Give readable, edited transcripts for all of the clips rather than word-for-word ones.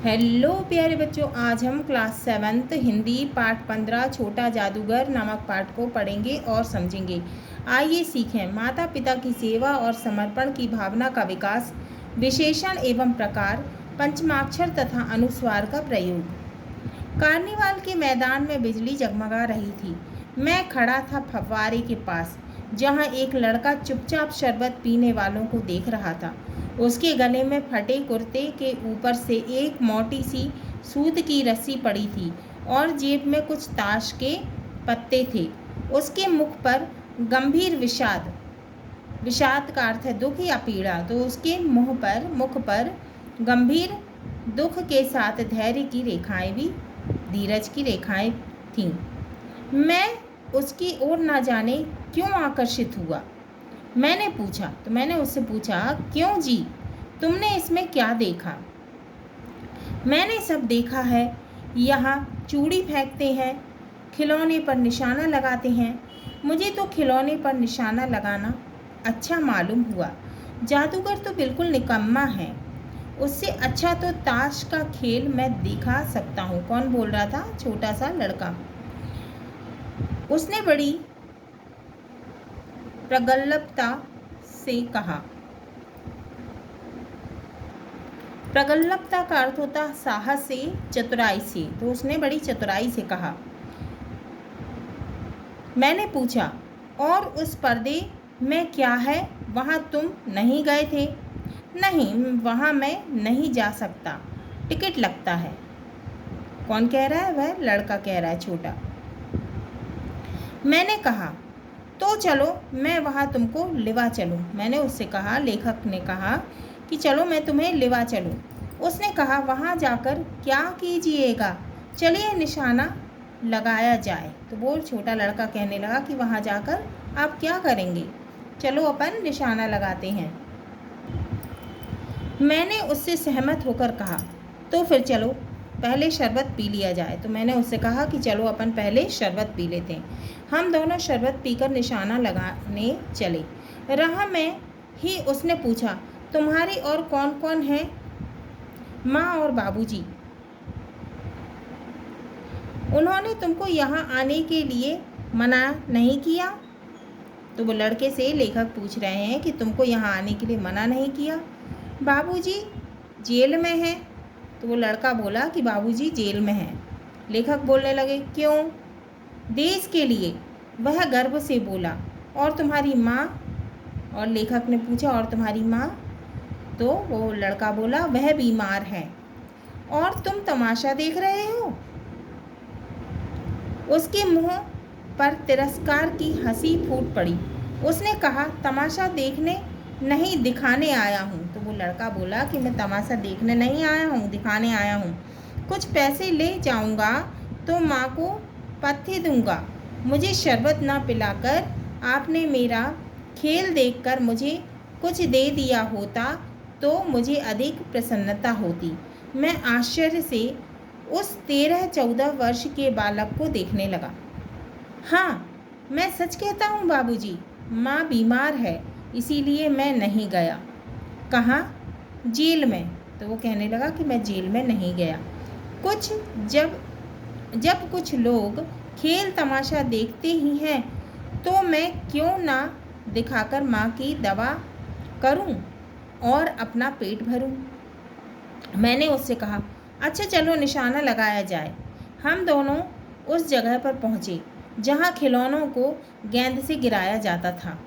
Hello प्यारे बच्चों, आज हम क्लास 7th हिंदी पाठ 15 छोटा जादूगर नामक पाठ को पढ़ेंगे और समझेंगे। आइए सीखें। माता पिता की सेवा और समर्पण की भावना का विकास, विशेषण एवं प्रकार, पंचमाक्षर तथा अनुस्वार का प्रयोग। कार्निवाल के मैदान में बिजली जगमगा रही थी। मैं खड़ा था फव्वारे के पास, जहाँ एक लड़का चुपचाप शरबत पीने वालों को देख रहा था। उसके गले में फटे कुर्ते के ऊपर से एक मोटी सी सूत की रस्सी पड़ी थी और जेब में कुछ ताश के पत्ते थे। उसके मुख पर गंभीर विषाद, विषाद का अर्थ है दुख या पीड़ा, तो उसके मुख पर गंभीर दुख के साथ धैर्य की रेखाएं भी, धीरज की रेखाएं थीं। मैं उसकी ओर न जाने क्यों आकर्षित हुआ। मैंने उससे पूछा, क्यों जी, तुमने इसमें क्या देखा? मैंने सब देखा है। यहाँ चूड़ी फेंकते हैं, खिलौने पर निशाना लगाते हैं। मुझे तो खिलौने पर निशाना लगाना अच्छा मालूम हुआ। जादूगर तो बिल्कुल निकम्मा है। उससे अच्छा तो ताश का खेल मैं दिखा सकता हूँ। कौन बोल रहा था? छोटा सा लड़का। उसने बड़ी प्रगल्भता से कहा। प्रगल्भता का अर्थ होता साहस से, चतुराई से, तो उसने बड़ी चतुराई से कहा। मैंने पूछा, और उस पर्दे में क्या है? वहाँ तुम नहीं गए थे? नहीं, वहाँ मैं नहीं जा सकता, टिकट लगता है। कौन कह रहा है? वह लड़का कह रहा है, छोटा। मैंने कहा, तो चलो मैं वहाँ तुमको लेवा चलूँ। मैंने उससे कहा, लेखक ने कहा कि चलो मैं तुम्हें लेवा चलूँ। उसने कहा, वहाँ जाकर क्या कीजिएगा? चलिए निशाना लगाया जाए। तो वो छोटा लड़का कहने लगा कि वहाँ जाकर आप क्या करेंगे? चलो अपन निशाना लगाते हैं। मैंने उससे सहमत होकर कहा, तो फिर चलो पहले शरबत पी लिया जाए। तो मैंने उससे कहा कि चलो अपन पहले शरबत पी लेते हैं। हम दोनों शरबत पीकर निशाना लगाने चले। राह में ही उसने पूछा, तुम्हारी और कौन कौन है? माँ और बाबूजी। उन्होंने तुमको यहाँ आने के लिए मना नहीं किया? तो वो लड़के से लेखक पूछ रहे हैं कि तुमको यहाँ आने के लिए मना नहीं किया? बाबूजी जेल में हैं। तो वो लड़का बोला कि बाबूजी जेल में हैं। लेखक बोलने लगे, क्यों? देश के लिए, वह गर्व से बोला। और तुम्हारी माँ? और लेखक ने पूछा, और तुम्हारी माँ? तो वो लड़का बोला, वह बीमार है। और तुम तमाशा देख रहे हो? उसके मुंह पर तिरस्कार की हंसी फूट पड़ी। उसने कहा, तमाशा देखने नहीं, दिखाने आया हूँ। तो वो लड़का बोला कि मैं तमाशा देखने नहीं आया हूँ, दिखाने आया हूँ। कुछ पैसे ले जाऊँगा तो माँ को पथ्य दूँगा। मुझे शरबत ना पिलाकर आपने मेरा खेल देखकर मुझे कुछ दे दिया होता तो मुझे अधिक प्रसन्नता होती। मैं आश्चर्य से उस 13-14 वर्ष के बालक को देखने लगा। हाँ, मैं सच कहता हूँ बाबूजी, माँ बीमार है, इसीलिए मैं नहीं गया। कहाँ? जेल में। तो वो कहने लगा कि मैं जेल में नहीं गया। जब कुछ लोग खेल तमाशा देखते ही हैं तो मैं क्यों ना दिखाकर माँ की दवा करूं और अपना पेट भरूं। मैंने उससे कहा, अच्छा चलो निशाना लगाया जाए। हम दोनों उस जगह पर पहुँचे जहाँ खिलौनों को गेंद से गिराया जाता था।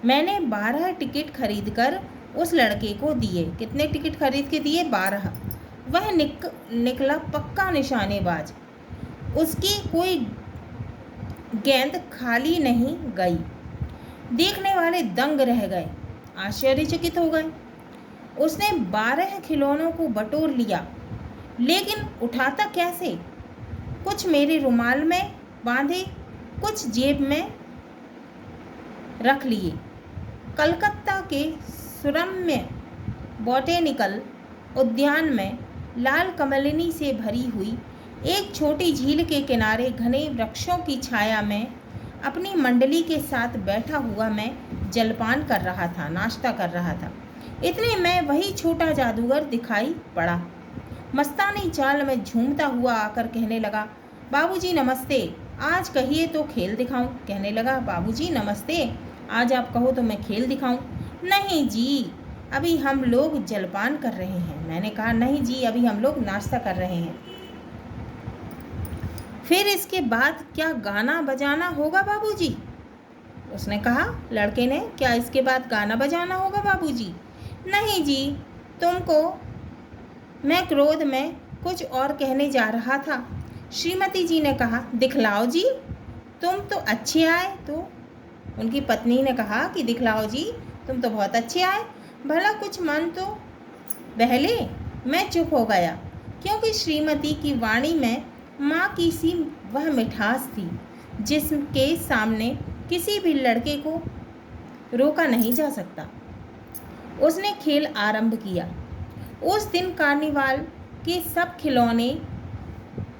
मैंने 12 टिकट खरीदकर उस लड़के को दिए। कितने टिकट खरीद के दिए? 12। वह निकला पक्का निशानेबाज। उसकी कोई गेंद खाली नहीं गई। देखने वाले दंग रह गए, आश्चर्यचकित हो गए। उसने 12 खिलौनों को बटोर लिया, लेकिन उठाता कैसे? कुछ मेरे रुमाल में बांधे, कुछ जेब में रख लिए। कलकत्ता के सुरम्य बॉटेनिकल उद्यान में लाल कमलिनी से भरी हुई एक छोटी झील के किनारे घने वृक्षों की छाया में अपनी मंडली के साथ बैठा हुआ मैं जलपान कर रहा था, नाश्ता कर रहा था। इतने में वही छोटा जादूगर दिखाई पड़ा। मस्तानी चाल में झूमता हुआ आकर कहने लगा, बाबूजी नमस्ते, आज कहिए तो खेल दिखाऊं। कहने लगा, बाबूजी नमस्ते, आज आप कहो तो मैं खेल दिखाऊं। नहीं जी, अभी हम लोग जलपान कर रहे हैं। मैंने कहा, नहीं जी, अभी हम लोग नाश्ता कर रहे हैं। फिर इसके बाद क्या गाना बजाना होगा बाबूजी? उसने कहा। लड़के ने, क्या इसके बाद गाना बजाना होगा बाबूजी? नहीं जी, तुमको मैं क्रोध में कुछ और कहने जा रहा था। श्रीमती जी ने कहा, दिखलाओ जी, तुम तो अच्छे आए। तो उनकी पत्नी ने कहा कि दिखलाओ जी, तुम तो बहुत अच्छे आए, भला कुछ मन तो बहले। मैं चुप हो गया, क्योंकि श्रीमती की वाणी में माँ की सी वह मिठास थी जिसके सामने किसी भी लड़के को रोका नहीं जा सकता। उसने खेल आरंभ किया। उस दिन कार्निवाल के सब खिलौने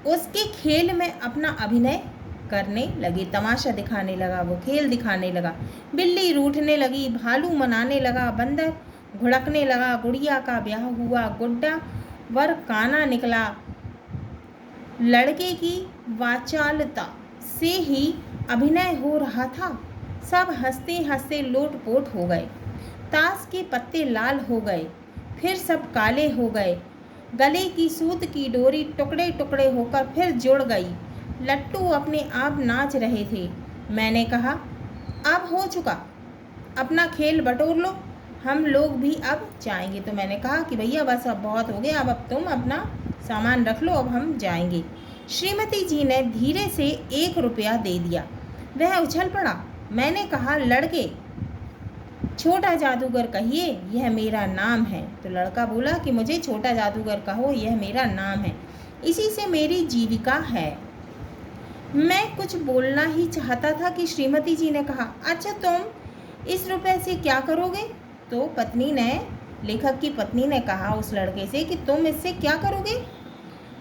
उसके खेल में अपना अभिनय करने लगे, तमाशा दिखाने लगा, वो खेल दिखाने लगा। बिल्ली रूठने लगी, भालू मनाने लगा, बंदर घुड़कने लगा, गुड़िया का ब्याह हुआ, गुड्डा वर काना निकला। लड़के की वाचालता से ही अभिनय हो रहा था। सब हंसते हंसते लोटपोट हो गए। ताश के पत्ते लाल हो गए, फिर सब काले हो गए। गले की सूत की डोरी टुकड़े टुकड़े होकर फिर जुड़ गई। लट्टू अपने आप नाच रहे थे। मैंने कहा, अब हो चुका, अपना खेल बटोर लो, हम लोग भी अब जाएंगे। तो मैंने कहा कि भैया बस अब बहुत हो गया, अब तुम अपना सामान रख लो, अब हम जाएंगे। श्रीमती जी ने धीरे से 1 रुपया दे दिया। वह उछल पड़ा। मैंने कहा, लड़के, छोटा जादूगर कहिए, यह मेरा नाम है। तो लड़का बोला कि मुझे छोटा जादूगर कहो, यह मेरा नाम है, इसी से मेरी जीविका है। मैं कुछ बोलना ही चाहता था कि श्रीमती जी ने कहा, अच्छा तुम इस रुपए से क्या करोगे? तो पत्नी ने, लेखक की पत्नी ने कहा उस लड़के से कि तुम इससे क्या करोगे?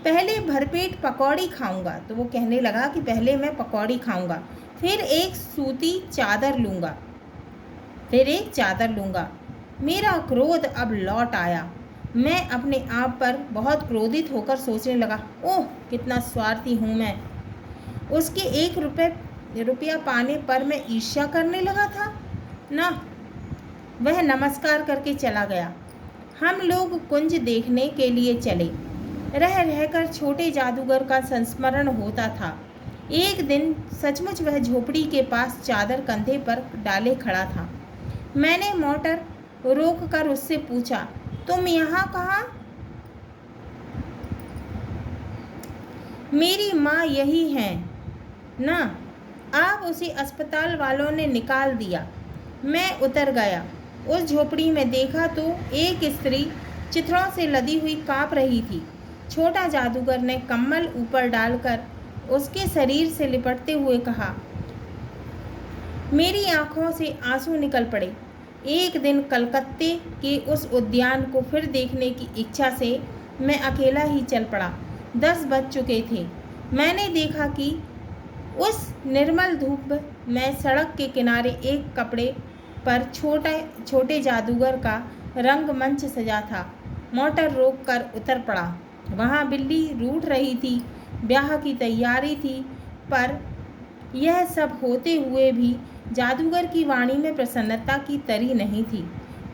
पहले भरपेट पकौड़ी खाऊंगा। तो वो कहने लगा कि पहले मैं पकौड़ी खाऊंगा, फिर एक सूती चादर लूँगा, फिर एक चादर लूँगा। मेरा क्रोध अब लौट आया। मैं अपने आप पर बहुत क्रोधित होकर सोचने लगा, ओह कितना स्वार्थी हूँ मैं। उसके 1 रुपया पाने पर मैं ईर्ष्या करने लगा था ना। वह नमस्कार करके चला गया। हम लोग कुंज देखने के लिए चले। रह रहकर छोटे जादूगर का संस्मरण होता था। एक दिन सचमुच वह झोपड़ी के पास चादर कंधे पर डाले खड़ा था। मैंने मोटर रोककर उससे पूछा, तुम यहाँ कहाँ? मेरी माँ यही है ना। अब उसे अस्पताल वालों ने निकाल दिया। मैं उतर गया। उस झोपड़ी में देखा तो एक स्त्री चित्रों से लदी हुई काँप रही थी। छोटा जादूगर ने कम्बल ऊपर डालकर उसके शरीर से लिपटते हुए कहा। मेरी आंखों से आंसू निकल पड़े। एक दिन कलकत्ते के उस उद्यान को फिर देखने की इच्छा से मैं अकेला ही चल पड़ा। 10 बज चुके थे। मैंने देखा कि उस निर्मल धूप में सड़क के किनारे एक कपड़े पर छोटे जादूगर का रंगमंच सजा था। मोटर रोककर उतर पड़ा। वहाँ बिल्ली रूठ रही थी, ब्याह की तैयारी थी, पर यह सब होते हुए भी जादूगर की वाणी में प्रसन्नता की तरी नहीं थी,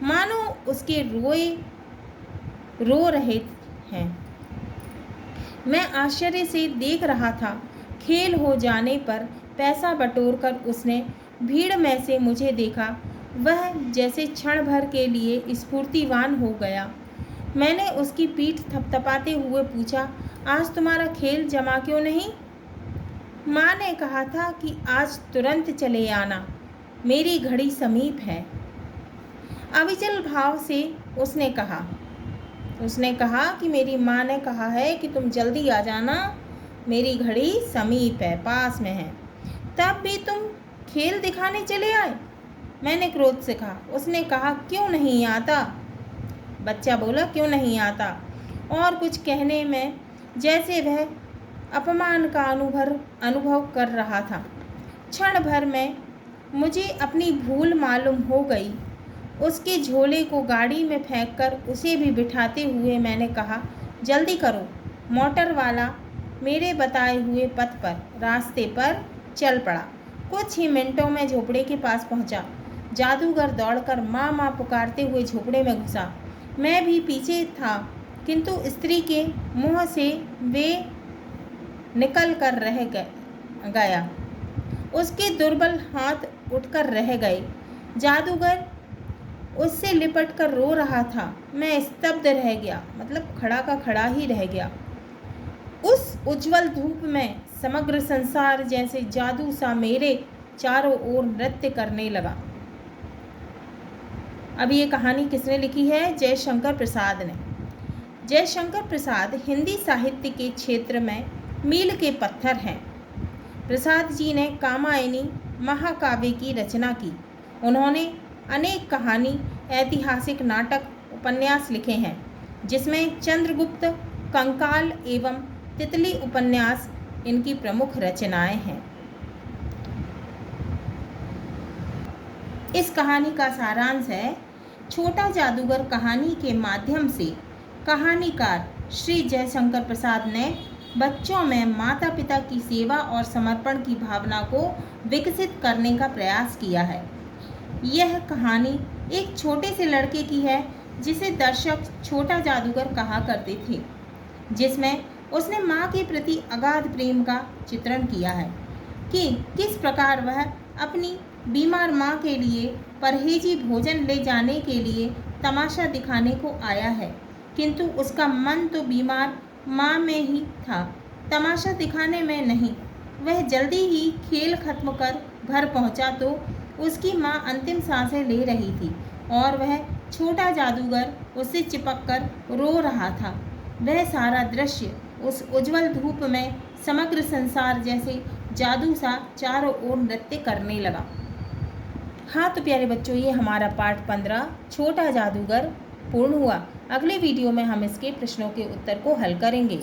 मानो उसके रो रहे हैं। मैं आश्चर्य से देख रहा था। खेल हो जाने पर पैसा बटोरकर उसने भीड़ में से मुझे देखा। वह जैसे क्षण भर के लिए स्फूर्तिवान हो गया। मैंने उसकी पीठ थपथपाते हुए पूछा, आज तुम्हारा खेल जमा क्यों नहीं? माँ ने कहा था कि आज तुरंत चले आना, मेरी घड़ी समीप है। अविचल भाव से उसने कहा कि मेरी माँ ने कहा है कि तुम जल्दी आ जाना, मेरी घड़ी समीप है, पास में है। तब भी तुम खेल दिखाने चले आए? मैंने क्रोध से कहा। उसने कहा, क्यों नहीं आता? बच्चा बोला, क्यों नहीं आता? और कुछ कहने में जैसे वह अपमान का अनुभव कर रहा था। क्षण भर में मुझे अपनी भूल मालूम हो गई। उसके झोले को गाड़ी में फेंककर उसे भी बिठाते हुए मैंने कहा, जल्दी करो। मोटर वाला मेरे बताए हुए पथ पर रास्ते पर चल पड़ा। कुछ ही मिनटों में झोपड़े के पास पहुंचा। जादूगर दौड़कर माँ माँ पुकारते हुए झोपड़े में घुसा। मैं भी पीछे था, किंतु स्त्री के मुंह से वे निकल कर रह गया। उसके दुर्बल हाथ उठकर रह गए। जादूगर उससे लिपट कर रो रहा था। मैं स्तब्ध रह गया, मतलब खड़ा का खड़ा ही रह गया। उस उज्जवल धूप में समग्र संसार जैसे जादू सा मेरे चारों ओर नृत्य करने लगा। अब ये कहानी किसने लिखी है? जयशंकर प्रसाद ने। जयशंकर प्रसाद हिंदी साहित्य के क्षेत्र में मील के पत्थर हैं। प्रसाद जी ने कामायनी महाकाव्य की रचना की। उन्होंने अनेक कहानी, ऐतिहासिक नाटक, उपन्यास लिखे हैं, जिसमें चंद्रगुप्त, कंकाल एवं तितली उपन्यास इनकी प्रमुख रचनाएं हैं। इस कहानी का सारांश है, छोटा जादूगर कहानी के माध्यम से कहानीकार श्री जयशंकर प्रसाद ने बच्चों में माता पिता की सेवा और समर्पण की भावना को विकसित करने का प्रयास किया है। यह कहानी एक छोटे से लड़के की है जिसे दर्शक छोटा जादूगर कहा करते थे, जिसमें उसने माँ के प्रति अगाध प्रेम का चित्रण किया है कि किस प्रकार वह अपनी बीमार माँ के लिए परहेजी भोजन ले जाने के लिए तमाशा दिखाने को आया है, किंतु उसका मन तो बीमार माँ में ही था, तमाशा दिखाने में नहीं। वह जल्दी ही खेल खत्म कर घर पहुँचा तो उसकी माँ अंतिम सांसें ले रही थी और वह छोटा जादूगर उससे चिपककर रो रहा था। वह सारा दृश्य उस उज्जवल धूप में समग्र संसार जैसे जादू सा चारों ओर नृत्य करने लगा। हाँ तो प्यारे बच्चों, ये हमारा पाठ 15 छोटा जादूगर पूर्ण हुआ। अगले वीडियो में हम इसके प्रश्नों के उत्तर को हल करेंगे।